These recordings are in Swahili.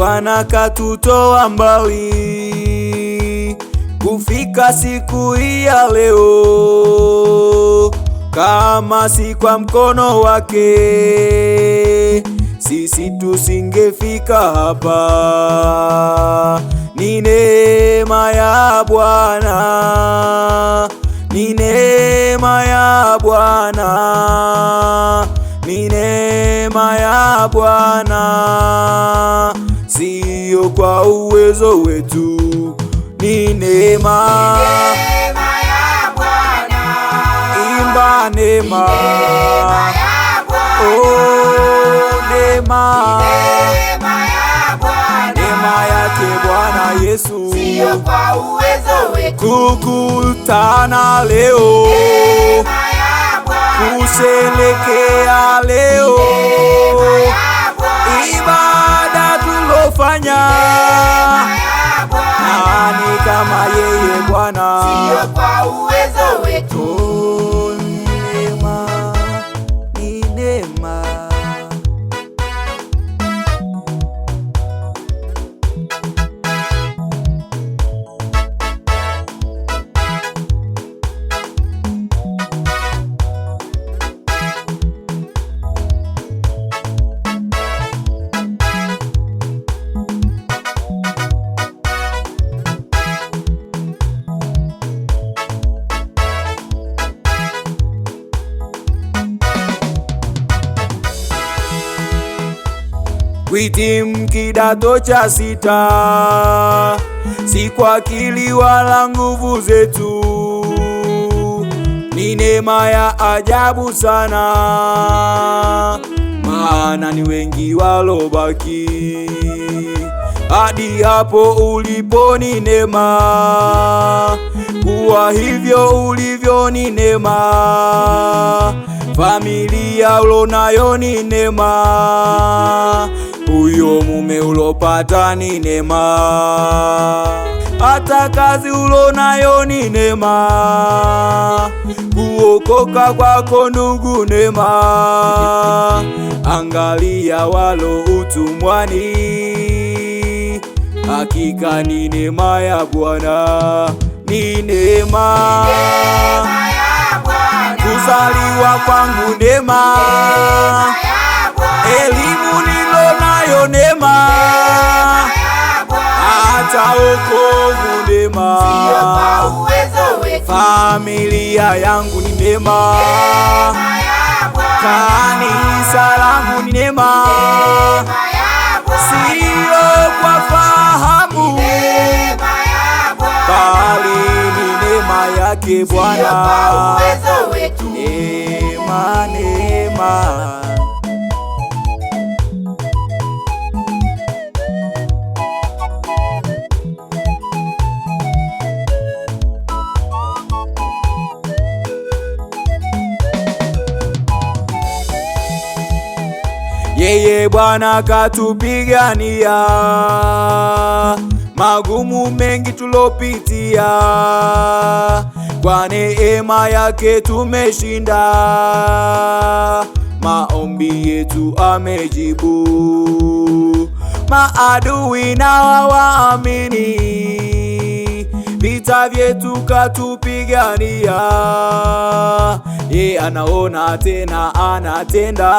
Bwana katutoa mbali kufika siku hii ya leo. Kama si kwa mkono wake sisi tusingefika hapa. Ni neema ya Bwana, ni neema ya Bwana, ni neema ya Bwana, siyo kwa uwezo wetu. Ni neema ya Bwana, imba neema, ya Bwana, oh neema, ya Bwana, neema yake Bwana Yesu, siyo kwa uwezo wetu. Kukutana leo, Ya Bwana, kusherekea leo, ya Bwana, ibada tulofanya, ya Bwana, nani kama yeye Bwana? siyo kwa uwezo wetu. Oh, neema, ni neema. Kuhitimu kidato cha 6 si kwa akili wala nguvu zetu, ni neema ya ajabu sana, maana ni wengi walobaki hadi hapo ulipo. Ni neema kuwa hivyo ulivyo, ni neema familia ulonayo, ni neema huyo mume ulopata, ni neema hata kazi ulonayo, ni neema kuokoka kwako ndugu, neema angalia walo utumwani, hakika ni neema ya Bwana. Ni neema Ya Bwana, kuzaliwa kwangu, neema ya Bwana, elimu nilonayo, neema ya Bwana, hata wokovu, neema siyo kwa uwezo wetu. familia yangu ni neema, Ya Bwana, kanisa langu ni neema, ya Bwana, siyo kwa fahamu ya Bwana, bali ni neema yake siyo kwa Bwana. uwezo wetu. Neema, neema. Yeye Bwana katupigania, magumu mengi tulopitia, kwa neema yake tumeshinda, maombi yetu amejibu, maadui na waamini, vita vyetu katupigania. Ye anaona tena anatenda,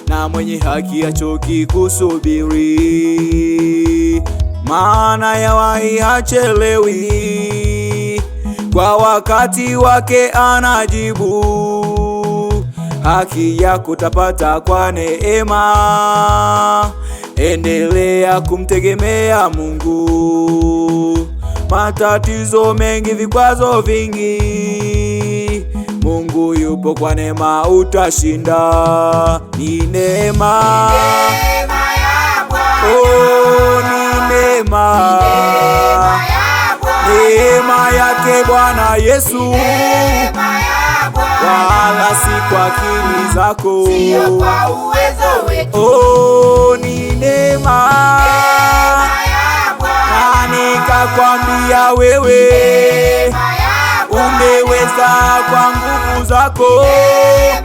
na mwenye haki hachoki kusubiri, maana yawahi hachelewi, kwa wakati wake anajibu. Haki yako tapata kwa neema, endelea kumtegemea Mungu. Matatizo mengi, vikwazo vingi, Mungu yupo, kwa neema utashinda. Ni neema, Ya Bwana, oh ni neema, ya Bwana, neema yake Bwana Yesu, ya Bwana, wala si kwa akili zako, siyo kwa uwezo wetu. oh ni neema. Ya Bwana, Nani kakwambia wewe ya Bwana, umeweza kwa nguvu zako? ya